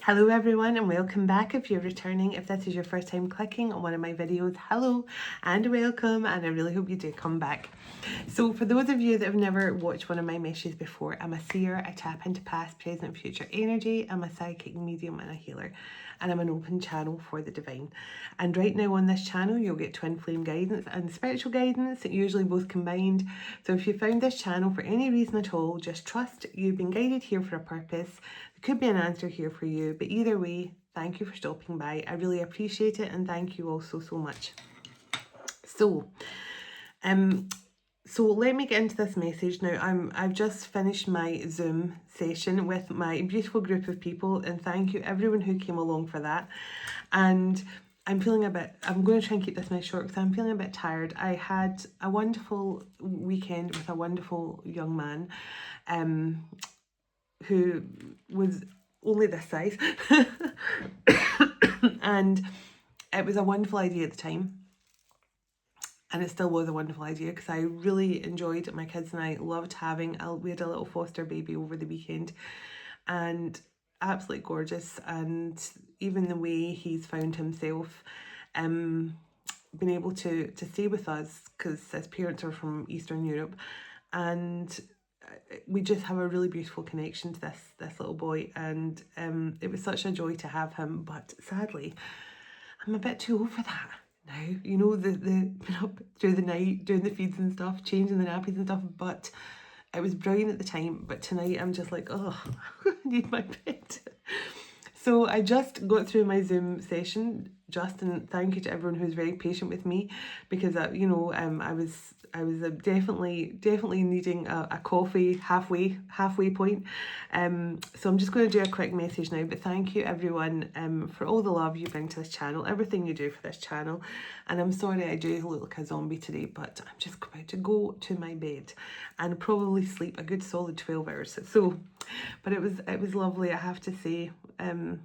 Hello everyone and welcome back. If you're returning, if this is your first time clicking on one of my videos, hello and welcome, and I really hope you do come back. So for those of you that have never watched one of my meshes before, I'm a seer. I tap into past, present and future energy. I'm a psychic medium and a healer, and I'm an open channel for the divine. And right now on this channel you'll get twin flame guidance and spiritual guidance, usually both combined. So if you found this channel for any reason at all, just trust you've been guided here for a purpose. There could be an answer here for you, but either way, thank you for stopping by. I really appreciate it, and thank you all so much. So let me get into this message now. I've just finished my Zoom session with my beautiful group of people, and thank you everyone who came along for that. And I'm going to try and keep this nice short because I'm feeling a bit tired. I had a wonderful weekend with a wonderful young man who was only this size and it was a wonderful idea at the time, and it still was a wonderful idea because I really enjoyed it. My kids and I loved we had a little foster baby over the weekend, and absolutely gorgeous. And even the way he's found himself being able to stay with us, because his parents are from Eastern Europe, and we just have a really beautiful connection to this little boy, and it was such a joy to have him. But sadly, I'm a bit too old for that now. You know, the up through the night doing the feeds and stuff, changing the nappies and stuff. But it was brilliant at the time. But tonight I'm just like, oh, I need my bed. So I just got through my Zoom session, and thank you to everyone who's very patient with me, because I was definitely needing a coffee halfway point. So I'm just going to do a quick message now, but thank you everyone for all the love you bring to this channel, everything you do for this channel. And I'm sorry I do look like a zombie today, but I'm just about to go to my bed and probably sleep a good solid 12 hours. So, but it was lovely, I have to say. And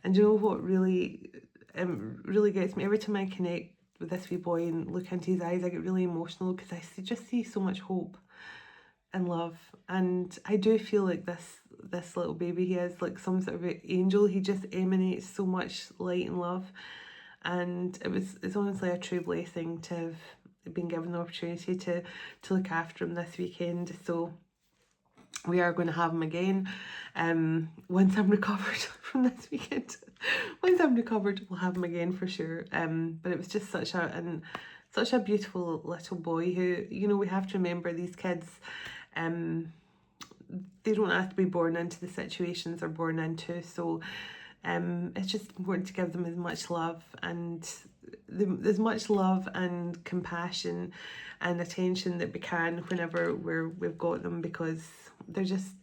you know what really gets me? Every time I connect with this wee boy and look into his eyes, I get really emotional because I just see so much hope and love. And I do feel like this little baby, he is like some sort of angel. He just emanates so much light and love. And it's honestly a true blessing to have been given the opportunity to look after him this weekend. So we are going to have him again once I'm recovered from this weekend. Once I'm recovered, we'll have him again for sure. But it was just such a beautiful little boy who, you know, we have to remember these kids, they don't have to be born into the situations they're born into. So it's just important to give them as much love and compassion and attention that we can whenever we've got them, because they're just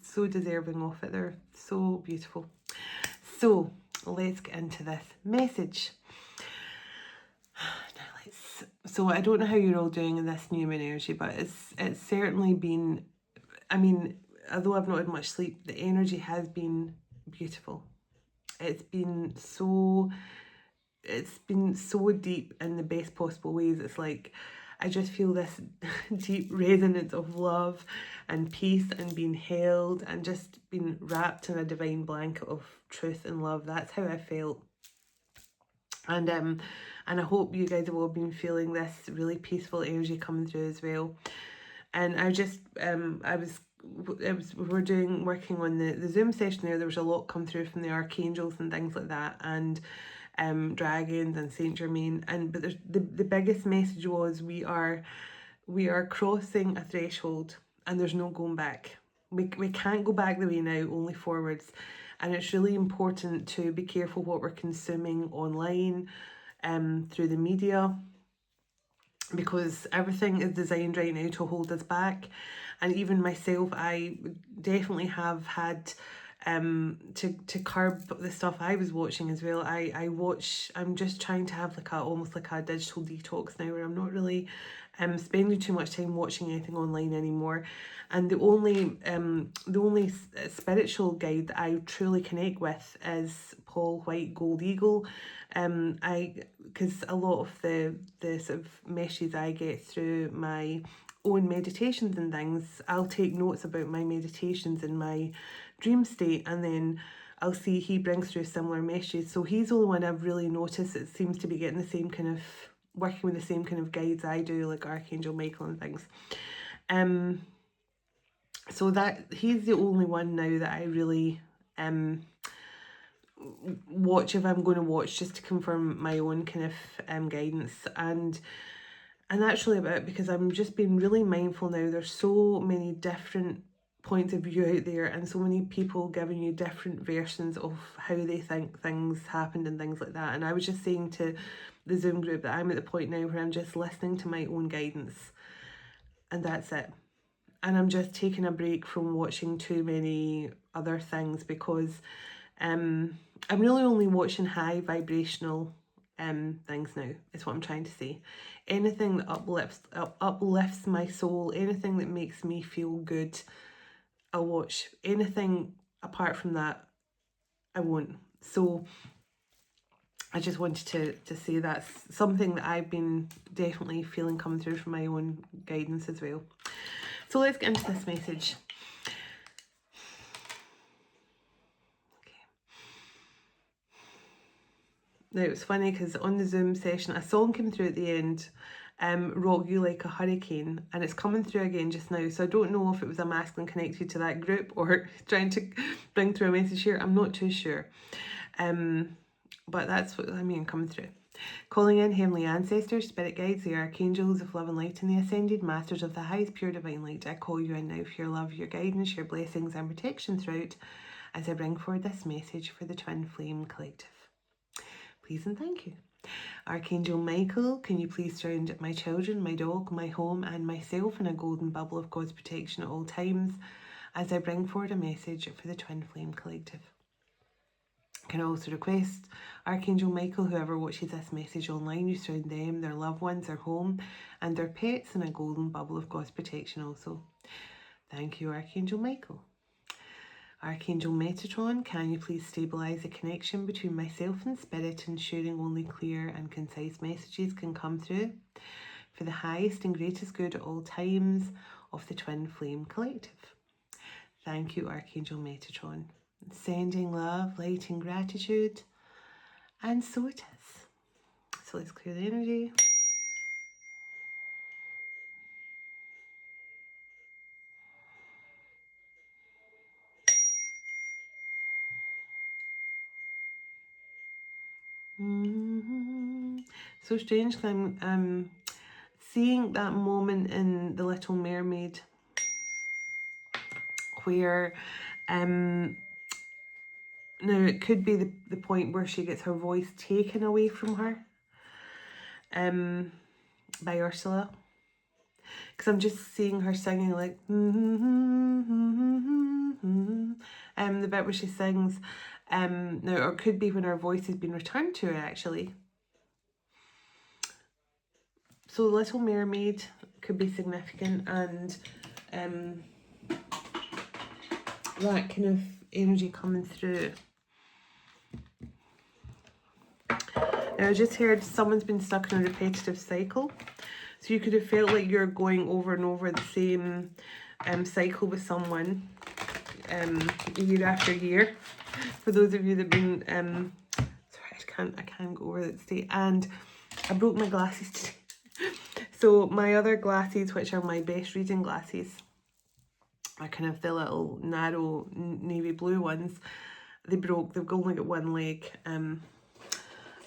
so deserving of it. They're so beautiful. So let's get into this message. So I don't know how you're all doing in this new moon energy, but it's certainly been, I mean, although I've not had much sleep, the energy has been beautiful. It's been so deep in the best possible ways. It's like I just feel this deep resonance of love and peace and being held and just being wrapped in a divine blanket of truth and love. That's how I felt. And I hope you guys have all been feeling this really peaceful energy coming through as well. And I just we were working on the Zoom session there. There was a lot come through from the archangels and things like that, and dragons and Saint Germain. But the biggest message was we are crossing a threshold and there's no going back. We can't go back the way now, only forwards. And it's really important to be careful what we're consuming online, through the media, because everything is designed right now to hold us back. And even myself, I definitely have had to curb the stuff I was watching as well. I'm just trying to have almost like a digital detox now, where I'm not really spending too much time watching anything online anymore. And the only spiritual guide that I truly connect with is Paul White Gold Eagle. Because a lot of the sort of messages I get through my own meditations and things, I'll take notes about my meditations in my dream state, and then I'll see he brings through similar messages. So he's the only one I've really noticed that seems to be getting the same kind of, working with the same kind of guides I do, like Archangel Michael and things. So that he's the only one now that I really watch if I'm going to watch, just to confirm my own kind of guidance. And that's really about it, because I'm just being really mindful now. There's so many different points of view out there, and so many people giving you different versions of how they think things happened and things like that. And I was just saying to the Zoom group that I'm at the point now where I'm just listening to my own guidance, and that's it. And I'm just taking a break from watching too many other things, because I'm really only watching high vibrational things now, is what I'm trying to say. Anything that uplifts my soul, anything that makes me feel good, I'll watch. Anything apart from that, I won't. So I just wanted to say that's something that I've been definitely feeling coming through from my own guidance as well. So let's get into this message. Now, it's funny because on the Zoom session, a song came through at the end, Rock You Like a Hurricane, and it's coming through again just now. So I don't know if it was a masculine connected to that group or trying to bring through a message here. I'm not too sure. But that's what I mean coming through. Calling in heavenly ancestors, spirit guides, the archangels of love and light, and the ascended masters of the highest pure divine light. I call you in now for your love, your guidance, your blessings and protection throughout, as I bring forward this message for the Twin Flame Collective. Please and thank you. Archangel Michael, can you please surround my children, my dog, my home and myself in a golden bubble of God's protection at all times, as I bring forward a message for the Twin Flame Collective. Can also request Archangel Michael, whoever watches this message online, you surround them, their loved ones, their home and their pets in a golden bubble of God's protection also. Thank you, Archangel Michael. Archangel Metatron, can you please stabilise the connection between myself and Spirit, ensuring only clear and concise messages can come through for the highest and greatest good at all times of the Twin Flame Collective. Thank you, Archangel Metatron. Sending love, light and gratitude, and so it is. So let's clear the energy. So strange, because I'm seeing that moment in The Little Mermaid where now it could be the point where she gets her voice taken away from her by Ursula, because I'm just seeing her singing like the bit where she sings now, or it could be when her voice has been returned to her actually. So Little Mermaid could be significant, and that kind of energy coming through. Now I just heard someone's been stuck in a repetitive cycle. So you could have felt like you're going over and over the same cycle with someone year after year. For those of you that have been sorry, I can't go over that state. And I broke my glasses today. So my other glasses, which are my best reading glasses, are kind of the little narrow navy blue ones. They broke. They've only got one leg. And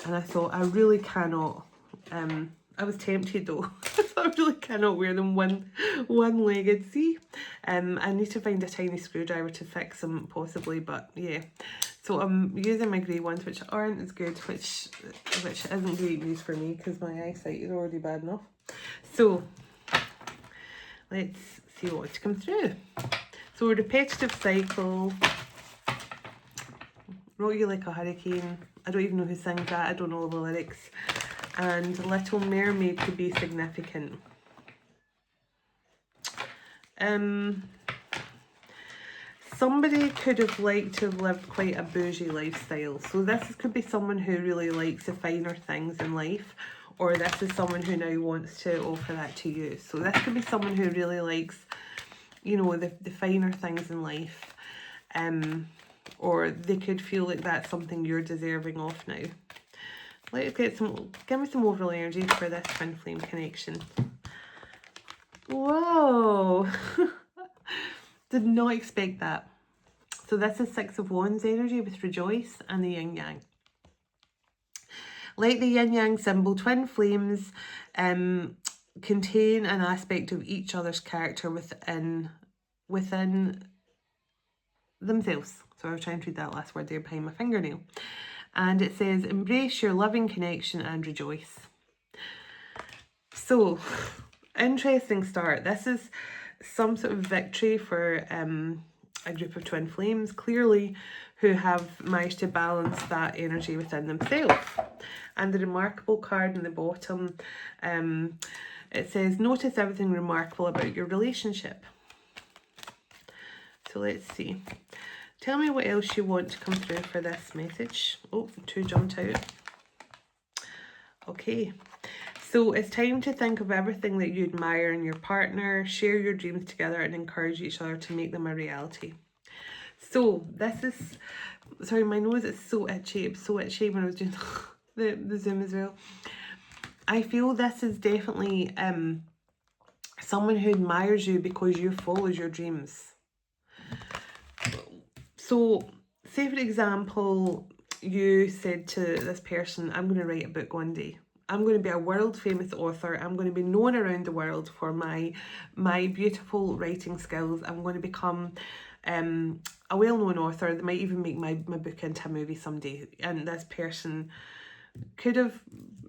I thought I really cannot. I was tempted though. I really cannot wear them one-legged. See, I need to find a tiny screwdriver to fix them possibly. But yeah, so I'm using my grey ones, which aren't as good, which isn't great news for me because my eyesight is already bad enough. So let's see what's come through. So a repetitive cycle. Rock You Like a Hurricane. I don't even know who sings that. I don't know the lyrics. And Little Mermaid could be significant. Somebody could have liked to have lived quite a bougie lifestyle. So this could be someone who really likes the finer things in life, or this is someone who now wants to offer that to you. So this could be someone who really likes, you know, the finer things in life. or they could feel like that's something you're deserving of now. Let's get some, give me some overall energy for this twin flame connection. Whoa! Did not expect that. So this is Six of Wands energy with Rejoice and the Yin Yang. Like the Yin Yang symbol, twin flames contain an aspect of each other's character within themselves. So I was trying to read that last word there behind my fingernail. And it says, embrace your loving connection and rejoice. So, interesting start. This is some sort of victory for a group of twin flames, clearly, who have managed to balance that energy within themselves. And the remarkable card in the bottom, it says, notice everything remarkable about your relationship. So let's see. Tell me what else you want to come through for this message. Oh, 2 jumped out. Okay. So it's time to think of everything that you admire in your partner, share your dreams together and encourage each other to make them a reality. So this is, sorry, my nose is so itchy. It was so itchy when I was doing the Zoom as well. I feel this is definitely someone who admires you because you followed your dreams. So, say for example, you said to this person, I'm going to write a book one day. I'm going to be a world famous author. I'm going to be known around the world for my beautiful writing skills. I'm going to become a well-known author. They might even make my book into a movie someday. And this person could have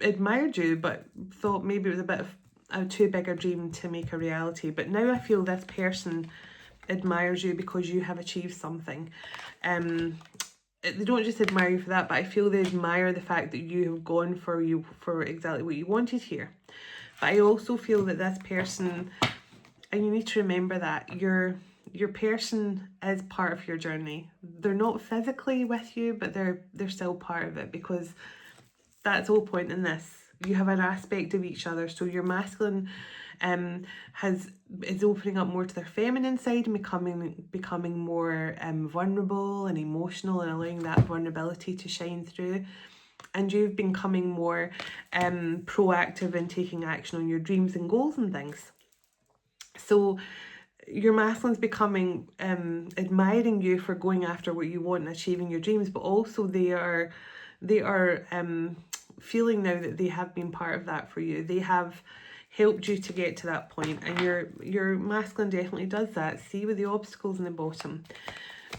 admired you, but thought maybe it was a bit of a too big a dream to make a reality. But now I feel this person admires you because you have achieved something. They don't just admire you for that, but I feel they admire the fact that you have gone for exactly what you wanted here. But I also feel that this person, and you need to remember that your person is part of your journey. They're not physically with you, but they're still part of it, because that's the whole point in this. You have an aspect of each other. So your masculine is opening up more to their feminine side and becoming more vulnerable and emotional, and allowing that vulnerability to shine through. And you've been becoming more proactive in taking action on your dreams and goals and things. So your masculine's becoming admiring you for going after what you want and achieving your dreams, but also they are feeling now that they have been part of that for you. They have helped you to get to that point, and your masculine definitely does that. See, with the obstacles in the bottom.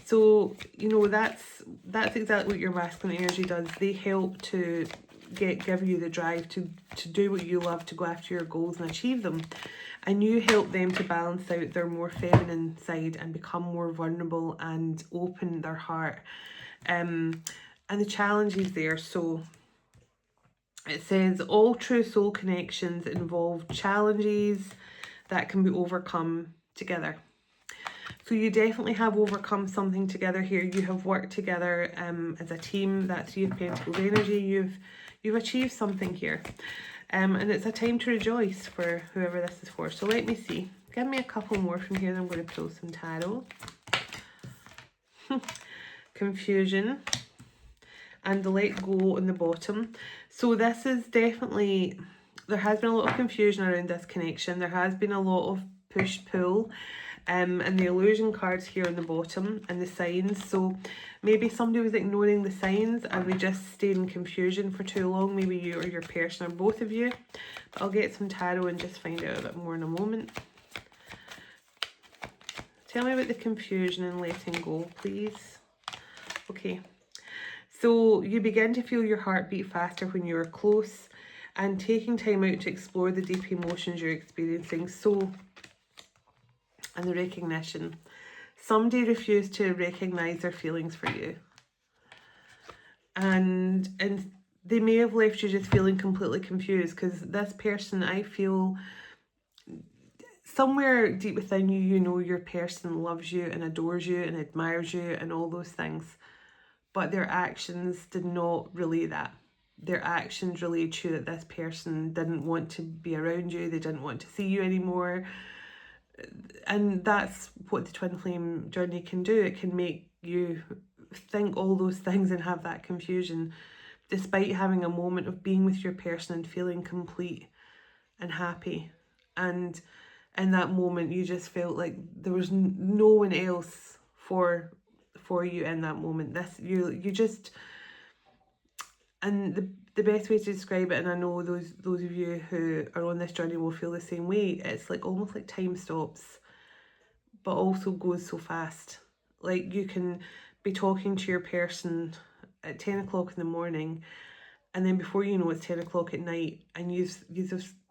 So, you know, that's exactly what your masculine energy does. They help to give you the drive to do what you love, to go after your goals and achieve them. And you help them to balance out their more feminine side and become more vulnerable and open their heart. And the challenge is there. So it says all true soul connections involve challenges that can be overcome together. So you definitely have overcome something together here. You have worked together as a team. That Three of Pentacles energy. You've achieved something here. And it's a time to rejoice for whoever this is for. So let me see. Give me a couple more from here. Then I'm going to pull some tarot. Confusion. And the let go on the bottom. So this is definitely, there has been a lot of confusion around this connection. There has been a lot of push-pull. And the illusion cards here on the bottom and the signs. So maybe somebody was ignoring the signs and we just stayed in confusion for too long. Maybe you or your person or both of you. But I'll get some tarot and just find out a bit more in a moment. Tell me about the confusion and letting go, please. Okay. So you begin to feel your heart beat faster when you are close and taking time out to explore the deep emotions you're experiencing. So, and the recognition. Somebody refused to recognise their feelings for you. And they may have left you just feeling completely confused, because this person, I feel, somewhere deep within you, you know your person loves you and adores you and admires you and all those things. But their actions did not relay that. Their actions relayed to you that this person didn't want to be around you. They didn't want to see you anymore. And that's what the twin flame journey can do. It can make you think all those things and have that confusion, despite having a moment of being with your person and feeling complete and happy. And in that moment, you just felt like there was no one else for you in that moment. You just, and the best way to describe it, and I know those of you who are on this journey will feel the same way, it's like almost like time stops, but also goes so fast. Like you can be talking to your person at 10 o'clock in the morning, and then before you know it's 10 o'clock at night, and you've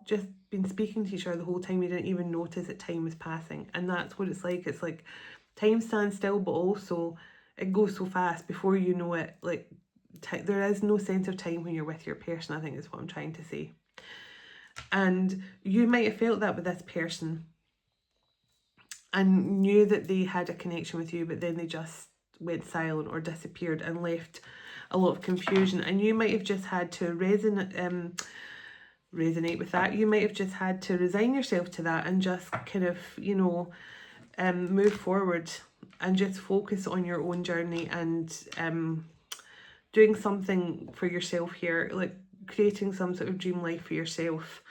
just been speaking to each other the whole time. You didn't even notice that time was passing. And that's what it's like. It's like time stands still, but also it goes so fast before you know it. Like there is no sense of time when you're with your person, I think is what I'm trying to say. And you might have felt that with this person and knew that they had a connection with you, but then they just went silent or disappeared and left a lot of confusion. And you might have just had to resonate with that. You might have just had to resign yourself to that and just kind of, you know, move forward and just focus on your own journey and doing something for yourself here, like creating some sort of dream life for yourself.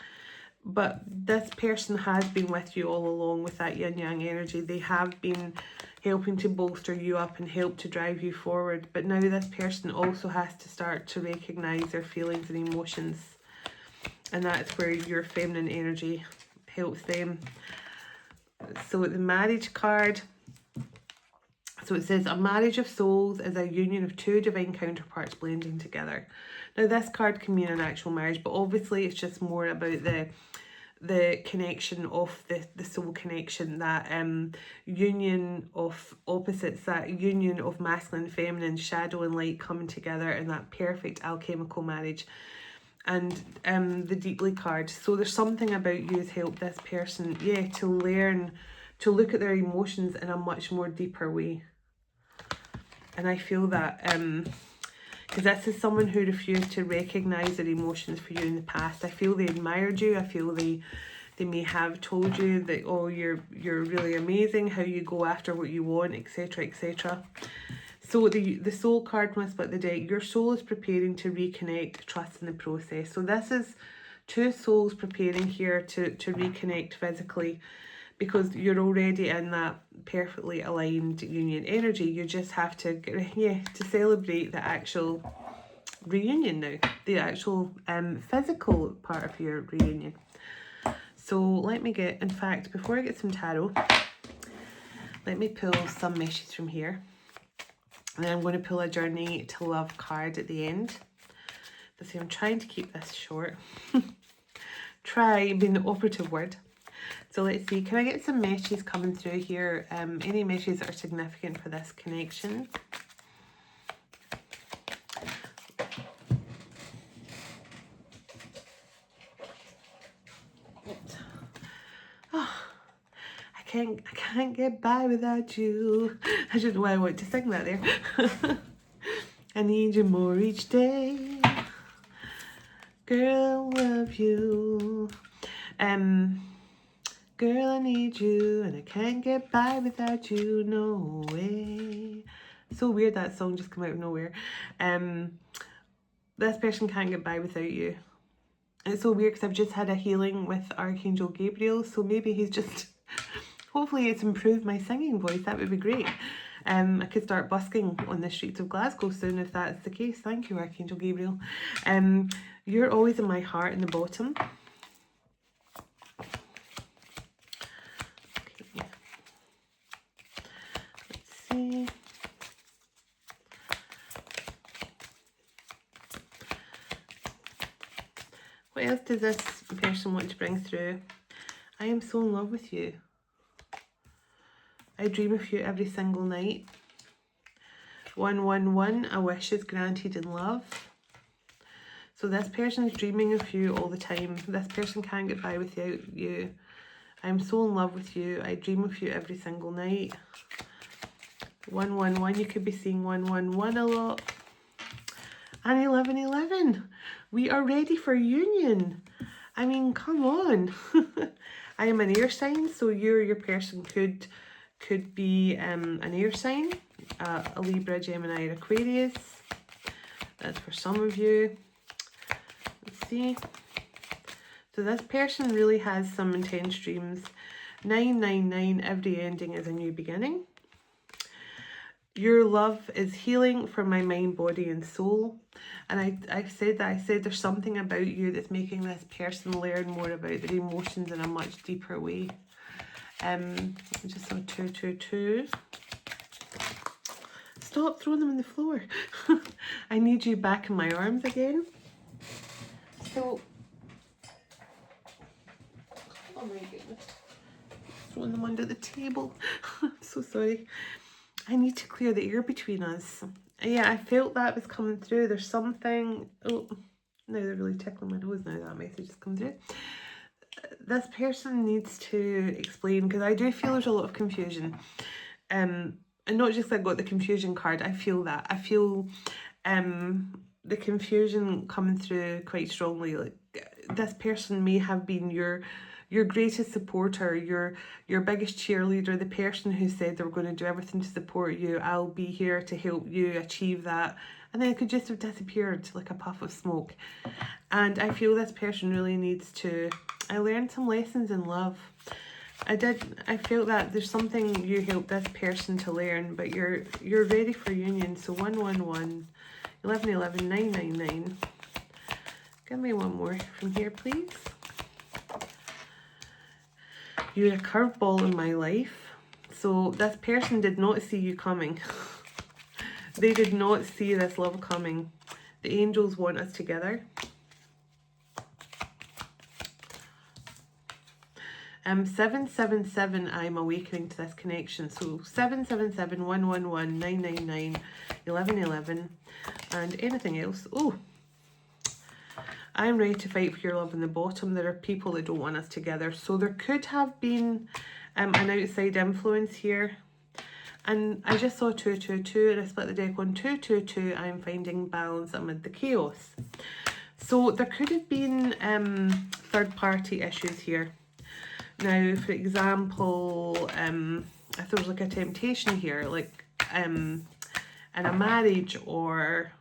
But this person has been with you all along with that yin yang energy. They have been helping to bolster you up and help to drive you forward. But now this person also has to start to recognize their feelings and emotions. And that's where your feminine energy helps them. So the marriage card. So it says, a marriage of souls is a union of two divine counterparts blending together. Now this card can mean an actual marriage, but obviously it's just more about the connection of the soul connection, that union of opposites, that union of masculine, feminine, shadow and light coming together in that perfect alchemical marriage. And the deeply card. So there's something about you has helped this person, yeah, to learn to look at their emotions in a much more deeper way. And I feel that because this is someone who refused to recognize their emotions for you in the past. I feel they admired you. I feel they may have told you that, oh, you're really amazing, how you go after what you want, etc, etc. So the soul card must split the deck. Your soul is preparing to reconnect, trust in the process. So this is two souls preparing here to reconnect physically, because you're already in that perfectly aligned union energy. You just have to, yeah, to celebrate the actual reunion now, the actual physical part of your reunion. So let me get, in fact, before I get some tarot, let me pull some messages from here. And then I'm going to pull a Journey to Love card at the end. So I'm trying to keep this short. Try being the operative word. So let's see, can I get some messages coming through here? Any messages that are significant for this connection? Oh, I can't get by without you. I don't know why I want to sing that there. I need you more each day. Girl, love you. Girl, I need you, and I can't get by without you, no way. So weird that song just came out of nowhere. This person can't get by without you. It's so weird because I've just had a healing with Archangel Gabriel, so maybe he's just, hopefully it's improved my singing voice. That would be great. I could start busking on the streets of Glasgow soon if that's the case. Thank you, Archangel Gabriel. You're always in my heart in the bottom. See. What else does this person want to bring through? I am so in love with you. I dream of you every single night. 111, a wish is granted in love. So this person is dreaming of you all the time. This person can't get by without you. I'm so in love with you. I dream of you every single night. 111, you could be seeing 111 a lot. And 1111, we are ready for union. I mean, come on. I am an air sign, so your person could be an air sign. a Libra, Gemini, or Aquarius. That's for some of you. Let's see. So this person really has some intense dreams. 999, every ending is a new beginning. Your love is healing for my mind, body and soul. And I said there's something about you that's making this person learn more about their emotions in a much deeper way. I just saw 222. Stop throwing them on the floor. I need you back in my arms again. So, oh my goodness. Throwing them under the table. I'm so sorry. I need to clear the air between us. Yeah, I felt that was coming through. There's something. Oh, now they're really tickling my nose now that message has come through. This person needs to explain, because I do feel there's a lot of confusion. And not just I got the confusion card, I feel that. I feel the confusion coming through quite strongly. Like, this person may have been your greatest supporter, your biggest cheerleader, the person who said they were going to do everything to support you. I'll be here to help you achieve that. And then it could just have disappeared like a puff of smoke. And I feel this person really needs to... I learned some lessons in love. I felt that there's something you helped this person to learn, but you're ready for union. So 111, 1111, 999. Give me one more from here, please. You're a curveball in my life. So this person did not see you coming. They did not see this love coming. The angels want us together. 777, I'm awakening to this connection. So 777, 111, 999, 1111, and anything else. Oh, I'm ready to fight for your love in the bottom. There are people that don't want us together. So there could have been an outside influence here. And I just saw 222 and I split the deck on 222. I'm finding balance amid the chaos. So there could have been third party issues here. Now, for example, if there was like a temptation here, like in a marriage or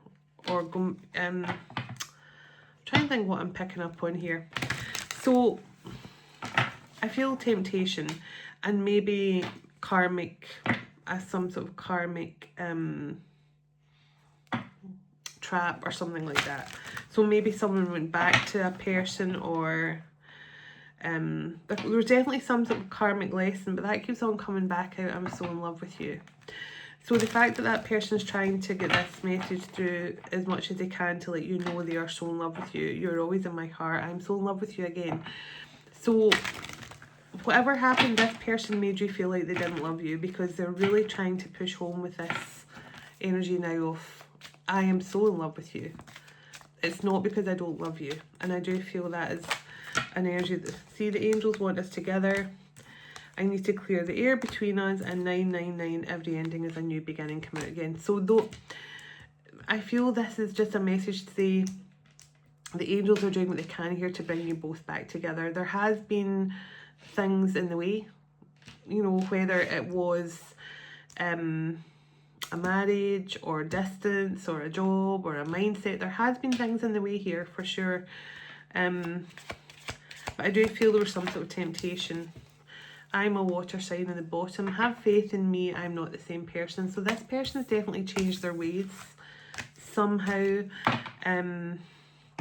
trying to think what I'm picking up on here. So I feel temptation and maybe karmic, some sort of karmic trap or something like that. So maybe someone went back to a person, or there was definitely some sort of karmic lesson, but that keeps on coming back out. I'm so in love with you. So the fact that that person's trying to get this message through as much as they can to let you know they are so in love with you. You're always in my heart. I'm so in love with you again. So whatever happened, this person made you feel like they didn't love you, because they're really trying to push home with this energy now of, I am so in love with you. It's not because I don't love you. And I do feel that is an energy that, see, the angels want us together. I need to clear the air between us, and 999, every ending is a new beginning, come out again. So though I feel this is just a message to say the angels are doing what they can here to bring you both back together. There has been things in the way, you know, whether it was a marriage or distance or a job or a mindset. There has been things in the way here for sure. But I do feel there was some sort of temptation. I'm a water sign in the bottom. Have faith in me. I'm not the same person. So this person has definitely changed their ways. Somehow,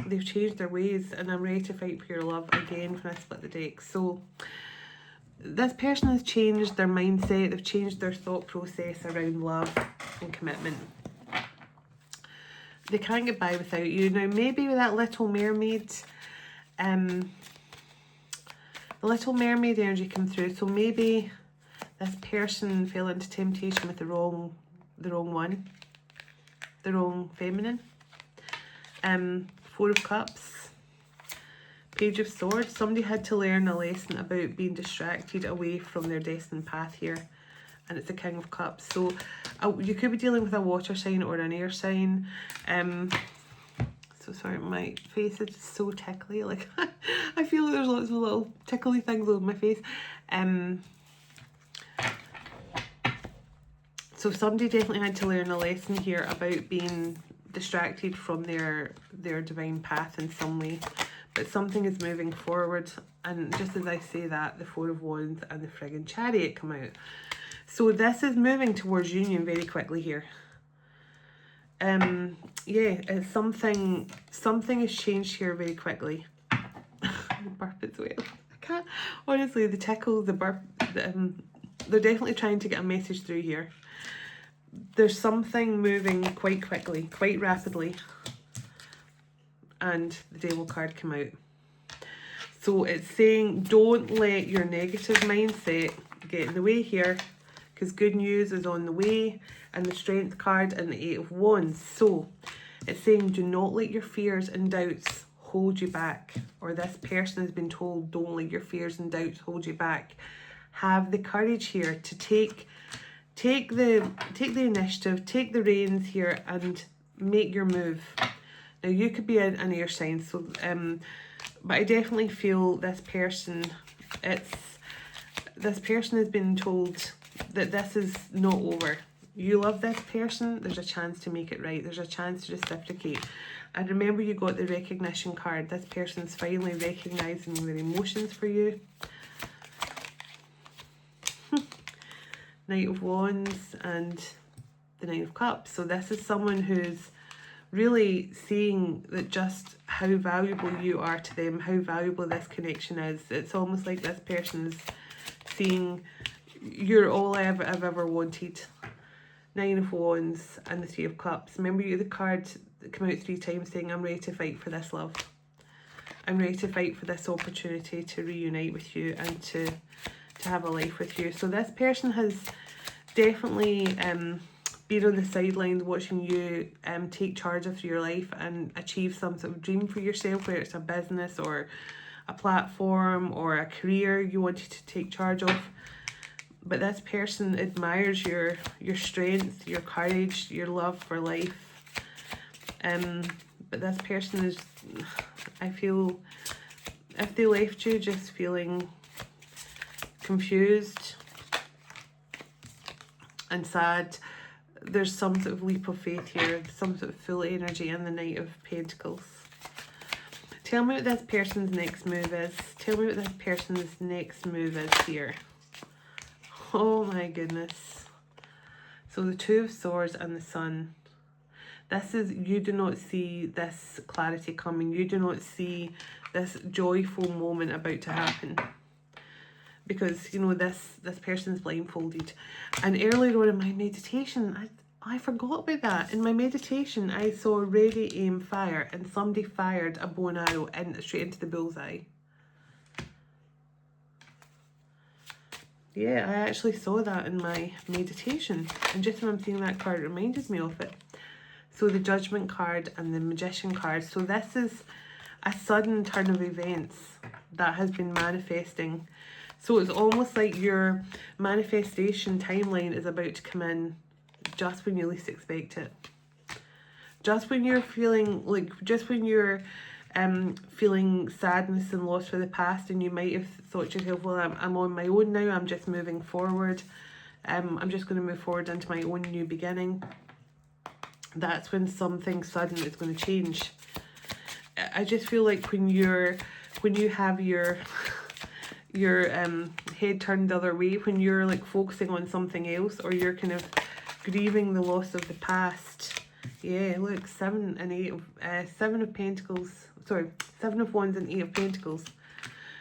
they've changed their ways, and I'm ready to fight for your love again when I split the deck. So this person has changed their mindset. They've changed their thought process around love and commitment. They can't get by without you. Now, maybe with that Little Mermaid, the Little Mermaid energy come through. So maybe this person fell into temptation with the wrong one, the wrong feminine. 4 of Cups, Page of Swords. Somebody had to learn a lesson about being distracted away from their destined path here. And it's the King of Cups. So you could be dealing with a water sign or an air sign. So sorry, my face is so tickly. Like, I feel like there's lots of little tickly things on my face. So somebody definitely had to learn a lesson here about being distracted from their divine path in some way. But something is moving forward. And just as I say that, the Four of Wands and the friggin' Chariot come out. So this is moving towards union very quickly here. Yeah, it's something has changed here very quickly. The burp as well. I can't, honestly, the tickle, the burp, they're definitely trying to get a message through here. There's something moving quite quickly, quite rapidly. And the Devil card come out. So it's saying don't let your negative mindset get in the way here, because good news is on the way, and the Strength card and the Eight of Wands. So it's saying do not let your fears and doubts hold you back, or this person has been told don't let your fears and doubts hold you back. Have the courage here to take the initiative, take the reins here and make your move. Now you could be an air sign, so but I definitely feel this person has been told that this is not over. You love this person, there's a chance to make it right. There's a chance to reciprocate. And remember, you got the recognition card. This person's finally recognizing their emotions for you. Knight of Wands and the Nine of Cups. So this is someone who's really seeing that just how valuable you are to them, how valuable this connection is. It's almost like this person's seeing you're all I've ever wanted. Nine of Wands and the Three of Cups. Remember, you the card that came out 3 times saying I'm ready to fight for this love. I'm ready to fight for this opportunity to reunite with you and to have a life with you. So this person has definitely been on the sidelines watching you take charge of your life and achieve some sort of dream for yourself, whether it's a business or a platform or a career you wanted to take charge of. But this person admires your strength, your courage, your love for life. But this person is, I feel, if they left you just feeling confused and sad, there's some sort of leap of faith here, some sort of full energy in the Knight of Pentacles. Tell me what this person's next move is. Tell me what this person's next move is here. Oh my goodness. So the Two of Swords and the Sun. This is, you do not see this clarity coming. You do not see this joyful moment about to happen. Because, you know, this person's blindfolded. And earlier on in my meditation, I forgot about that. In my meditation, I saw ready, aim, fire. And somebody fired a bow and arrow straight into the bullseye. Yeah, I actually saw that in my meditation. And just when I'm seeing that card, it reminded me of it. So the Judgment card and the Magician card. So this is a sudden turn of events that has been manifesting. So it's almost like your manifestation timeline is about to come in just when you least expect it. Just when you're feeling like, just when you're feeling sadness and loss for the past, and you might have thought to yourself, well, I'm on my own now, I'm just moving forward. I'm just going to move forward into my own new beginning. That's when something sudden is going to change. I just feel like when you have your head turned the other way, when you're like focusing on something else, or you're kind of grieving the loss of the past. Yeah, look, 7 of Pentacles, sorry, 7 of Wands and 8 of Pentacles.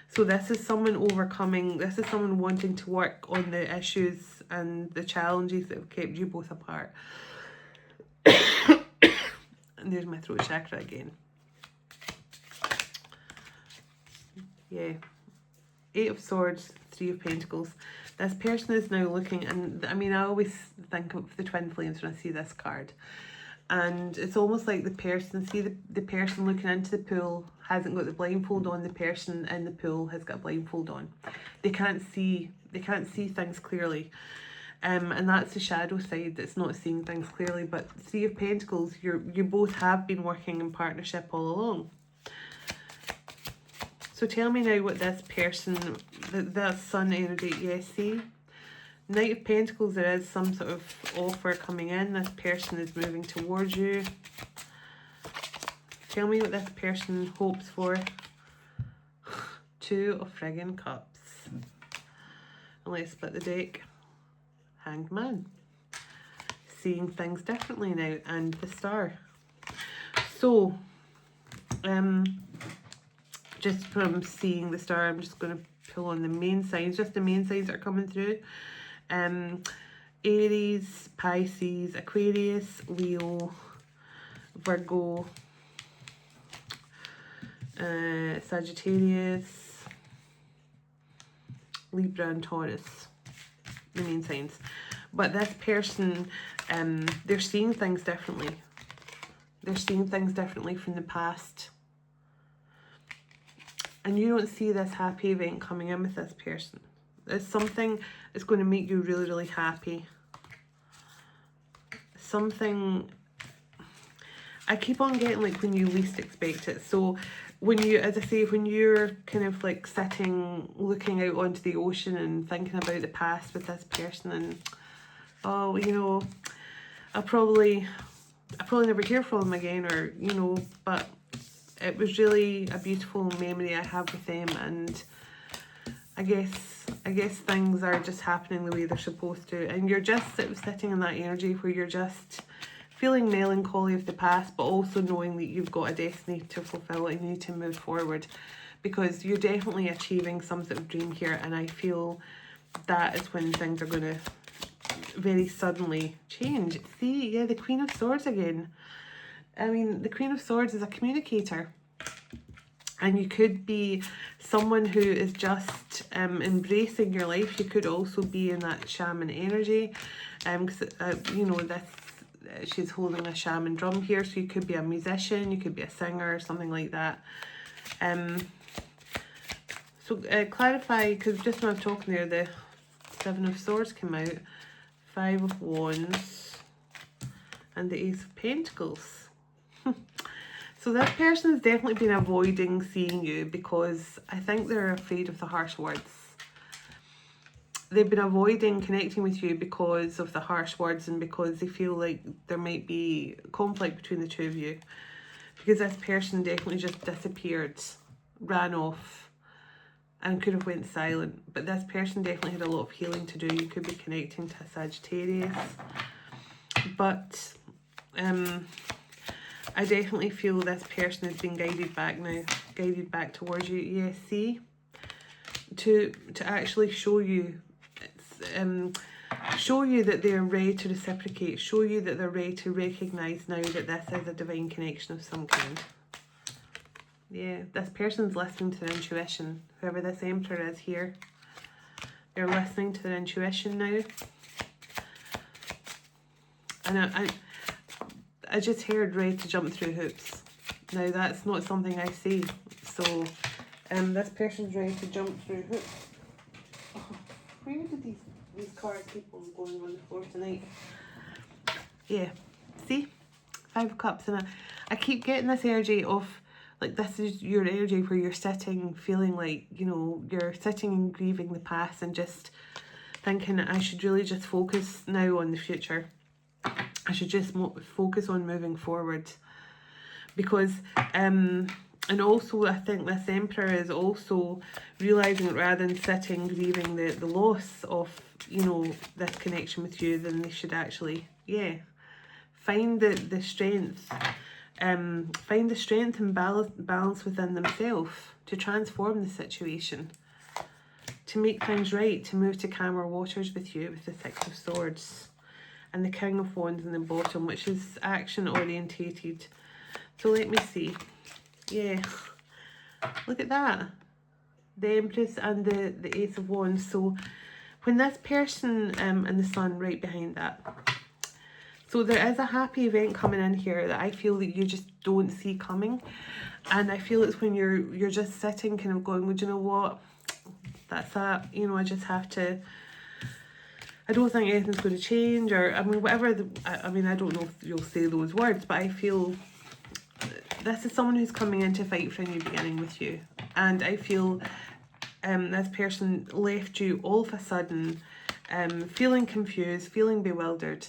So this is someone overcoming, this is someone wanting to work on the issues and the challenges that have kept you both apart. And there's my throat chakra again. Yeah. 8 of Swords, 3 of Pentacles. This person is now looking, and I mean, I always think of the twin flames when I see this card. And it's almost like the person, see the person looking into the pool hasn't got the blindfold on, the person in the pool has got a blindfold on. They can't see things clearly. And that's the shadow side that's not seeing things clearly. But 3 of Pentacles, you both have been working in partnership all along. So tell me now what this person, that sun energy, yes, see? Knight of Pentacles, there is some sort of offer coming in. This person is moving towards you. Tell me what this person hopes for. Two of friggin' Cups. And let's split the deck. Hanged Man. Seeing things differently now. And the Star. So, just from seeing the Star, I'm just going to pull on the main signs. Just the main signs that are coming through. Aries, Pisces, Aquarius, Leo, Virgo, Sagittarius, Libra and Taurus, the main signs. But this person, they're seeing things differently. They're seeing things differently from the past. And you don't see this happy event coming in with this person. It's something that's going to make you really, really happy. Something, I keep on getting like when you least expect it. So when you, as I say, when you're kind of like sitting, looking out onto the ocean and thinking about the past with this person and, oh, you know, I'll probably never hear from them again, or, you know, but it was really a beautiful memory I have with them, and I guess things are just happening the way they're supposed to, and you're just sitting in that energy where you're just feeling melancholy of the past, but also knowing that you've got a destiny to fulfill and you need to move forward, because you're definitely achieving some sort of dream here, and I feel that is when things are going to very suddenly change. See, yeah, the Queen of Swords again. I mean, the Queen of Swords is a communicator. And you could be someone who is just embracing your life. You could also be in that shaman energy. Because, you know, she's holding a shaman drum here. So you could be a musician, you could be a singer, something like that. So clarify, because just when I was talking there, the Seven of Swords came out. Five of Wands. And the Ace of Pentacles. So this person has definitely been avoiding seeing you because I think they're afraid of the harsh words. They've been avoiding connecting with you because of the harsh words and because they feel like there might be conflict between the two of you. Because this person definitely just disappeared, ran off, and could have went silent. But this person definitely had a lot of healing to do. You could be connecting to a Sagittarius. But I definitely feel this person is being guided back now, guided back towards you. Yeah, see, to actually show you, show you that they're ready to reciprocate, show you that they're ready to recognise now that this is a divine connection of some kind. Yeah, this person's listening to their intuition. Whoever this Emperor is here, they're listening to their intuition now. And I just heard ready to jump through hoops. Now that's not something I say. So this person's ready to jump through hoops. Oh, where did these cards keep on going on the floor tonight? Yeah, see? Five of Cups. And I keep getting this energy of, like, this is your energy where you're sitting feeling like, you know, you're sitting and grieving the past and just thinking I should really just focus now on the future. I should just focus on moving forward, because and also I think this Emperor is also realising that rather than sitting grieving the loss of, you know, this connection with you, then they should actually, yeah, find the strength, find the strength and balance within themselves to transform the situation, to make things right, to move to calmer waters with you with the Six of Swords. And the King of Wands in the bottom, which is action orientated. So let me see. Yeah. Look at that. The Empress and the Ace of Wands. So when this person and the Sun right behind that. So there is a happy event coming in here that I feel that you just don't see coming. And I feel it's when you're just sitting kind of going, well, do you know what? That's that. You know, I just have to... I don't think anything's going to change, or, I mean, whatever, I mean, I don't know if you'll say those words, but I feel this is someone who's coming in to fight for a new beginning with you. And I feel this person left you all of a sudden feeling confused, feeling bewildered.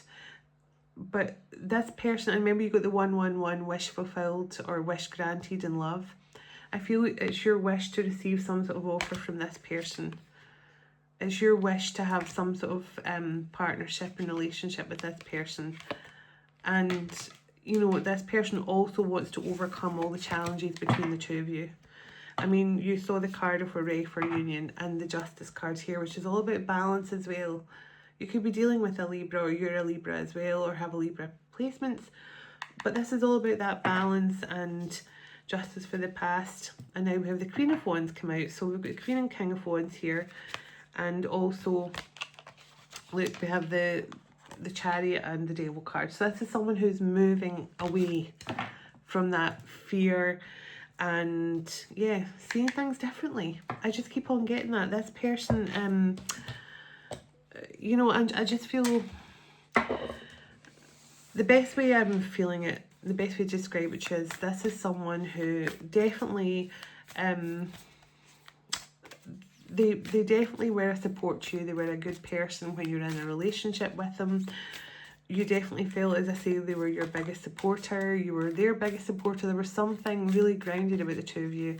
But this person, and maybe you got the 111 wish fulfilled or wish granted in love. I feel it's your wish to receive some sort of offer from this person. It's your wish to have some sort of partnership and relationship with this person. And, you know, this person also wants to overcome all the challenges between the two of you. I mean, you saw the card of Hooray for Union and the Justice card here, which is all about balance as well. You could be dealing with a Libra, or you're a Libra as well, or have a Libra placements. But this is all about that balance and justice for the past. And now we have the Queen of Wands come out. So we've got the Queen and King of Wands here. And also, look, we have the Chariot and the Devil card. So this is someone who's moving away from that fear and, yeah, seeing things differently. I just keep on getting that. This person, you know, and I just feel the best way I'm feeling it, the best way to describe it is this is someone who definitely, they definitely were a support to you. They were a good person when you're in a relationship with them. You definitely feel, as I say, they were your biggest supporter. You were their biggest supporter. There was something really grounded about the two of you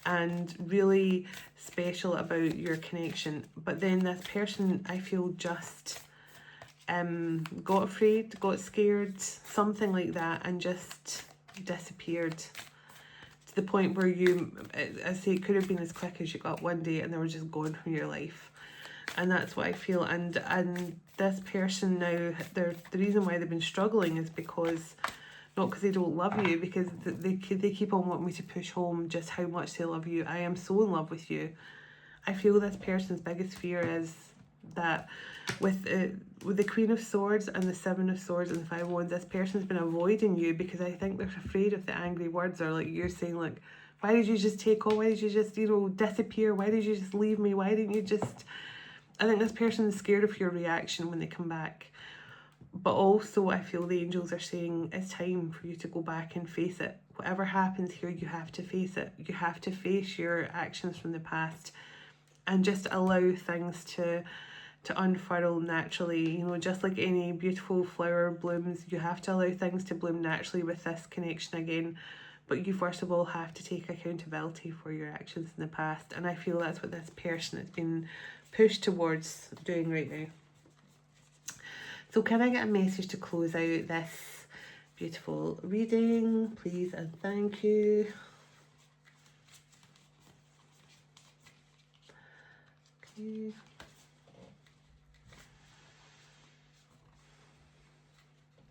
and really special about your connection. But then this person, I feel, just got afraid, got scared, something like that, and just disappeared. To the point where you, I say, it could have been as quick as you got one day and they were just gone from your life. And that's what I feel. And this person now, the reason why they've been struggling is because, not because they don't love you, because they keep on wanting me to push home just how much they love you. I am so in love with you. I feel this person's biggest fear is that with the Queen of Swords and the Seven of Swords and the Five of Wands, this person's been avoiding you because I think they're afraid of the angry words, or like you're saying, like, why did you just take off? Why did you just, you know, disappear? Why did you just leave me? Why didn't you just... I think this person is scared of your reaction when they come back. But also I feel the angels are saying it's time for you to go back and face it. Whatever happens here, you have to face it. You have to face your actions from the past and just allow things to unfurl naturally. You know, just like any beautiful flower blooms, you have to allow things to bloom naturally with this connection again. But you first of all have to take accountability for your actions in the past. And I feel that's what this person has been pushed towards doing right now. So can I get a message to close out this beautiful reading, please, and thank you. Okay.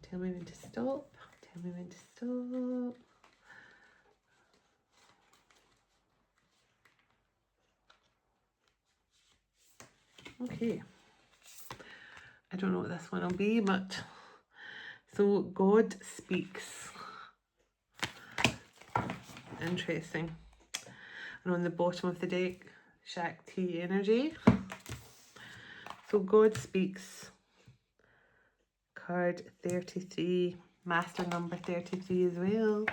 Tell me when to stop. Tell me when to stop. Okay. I don't know what this one will be, but so God speaks. Interesting. And on the bottom of the deck, Shakti energy. So God speaks. Card 33, master number 33 as well.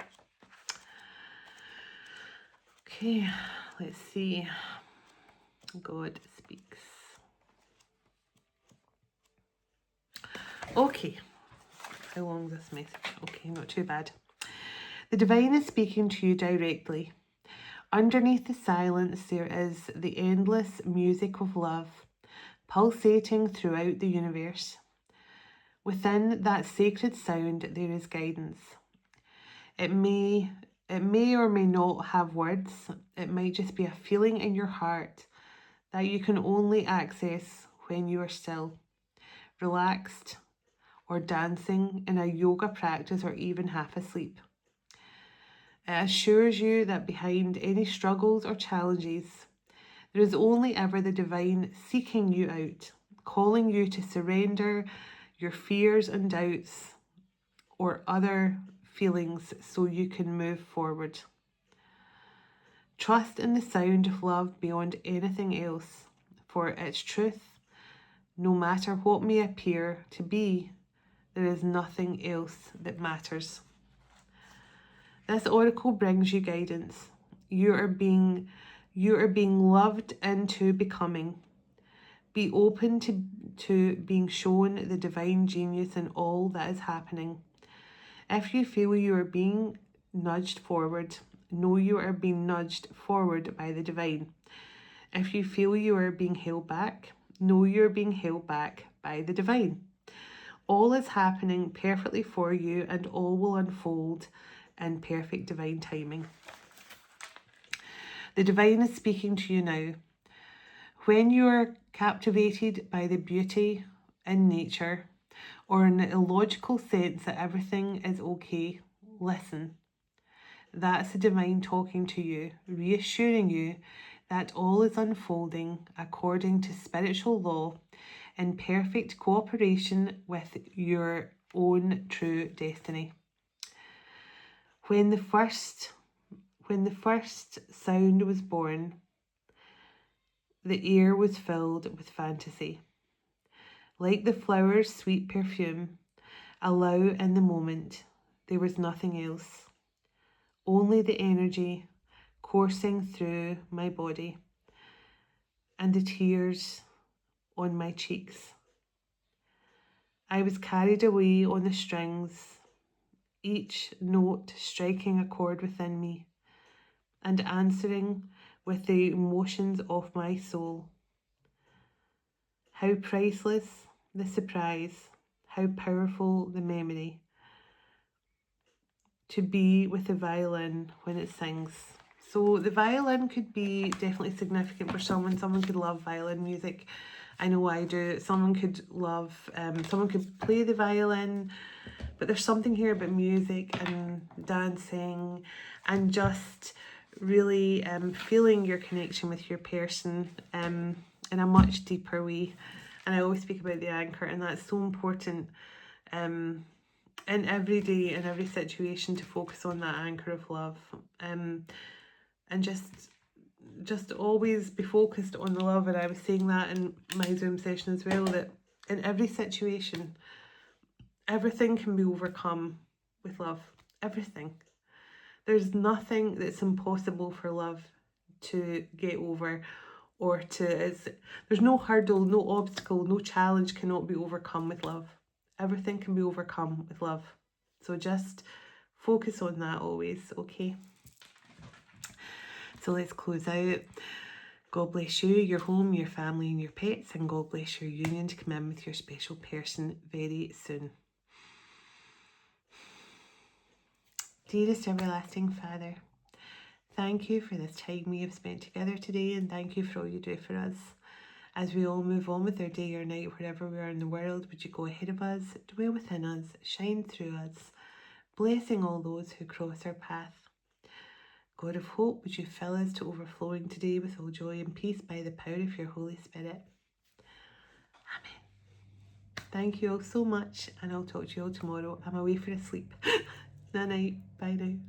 Okay, let's see. God speaks. Okay, how long is this message? Okay, not too bad. The divine is speaking to you directly. Underneath the silence, there is the endless music of love, pulsating throughout the universe. Within that sacred sound, there is guidance. It may or may not have words. It might just be a feeling in your heart that you can only access when you are still, relaxed, or dancing in a yoga practice, or even half asleep. It assures you that behind any struggles or challenges, there is only ever the divine seeking you out, calling you to surrender your fears and doubts or other feelings so you can move forward. Trust in the sound of love beyond anything else, for its truth, no matter what may appear to be, there is nothing else that matters. This oracle brings you guidance. You are being loved into becoming. Be open to being shown the divine genius in all that is happening. If you feel you are being nudged forward, know you are being nudged forward by the divine. If you feel you are being held back, know you are being held back by the divine. All is happening perfectly for you, and all will unfold in perfect divine timing. The divine is speaking to you now. When you are captivated by the beauty in nature, or in the illogical sense that everything is okay, listen. That's the divine talking to you, reassuring you that all is unfolding according to spiritual law in perfect cooperation with your own true destiny. When the first sound was born, the air was filled with fantasy. Like the flower's sweet perfume, allow in the moment, there was nothing else. Only the energy coursing through my body and the tears on my cheeks. I was carried away on the strings, each note striking a chord within me and answering with the emotions of my soul. How priceless the surprise, how powerful the memory to be with the violin when it sings. So the violin could be definitely significant for someone. Someone could love violin music. I know I do. Someone could love, someone could play the violin, but there's something here about music and dancing and just really feeling your connection with your person in a much deeper way. And I always speak about the anchor, and that's so important in every day, in every situation, to focus on that anchor of love, and just always be focused on the love. And I was saying that in my Zoom session as well, that in every situation, everything can be overcome with love. Everything. There's nothing that's impossible for love to get over, or there's no hurdle, no obstacle, no challenge cannot be overcome with love. Everything can be overcome with love. So just focus on that always, okay? So let's close out. God bless you, your home, your family and your pets, and God bless your union to come in with your special person very soon. Dearest everlasting Father, thank you for this time we have spent together today, and thank you for all you do for us. As we all move on with our day or night, wherever we are in the world, would you go ahead of us, dwell within us, shine through us, blessing all those who cross our path. God of hope, would you fill us to overflowing today with all joy and peace by the power of your Holy Spirit. Amen. Thank you all so much, and I'll talk to you all tomorrow. I'm away for a sleep. Night night. Bye now.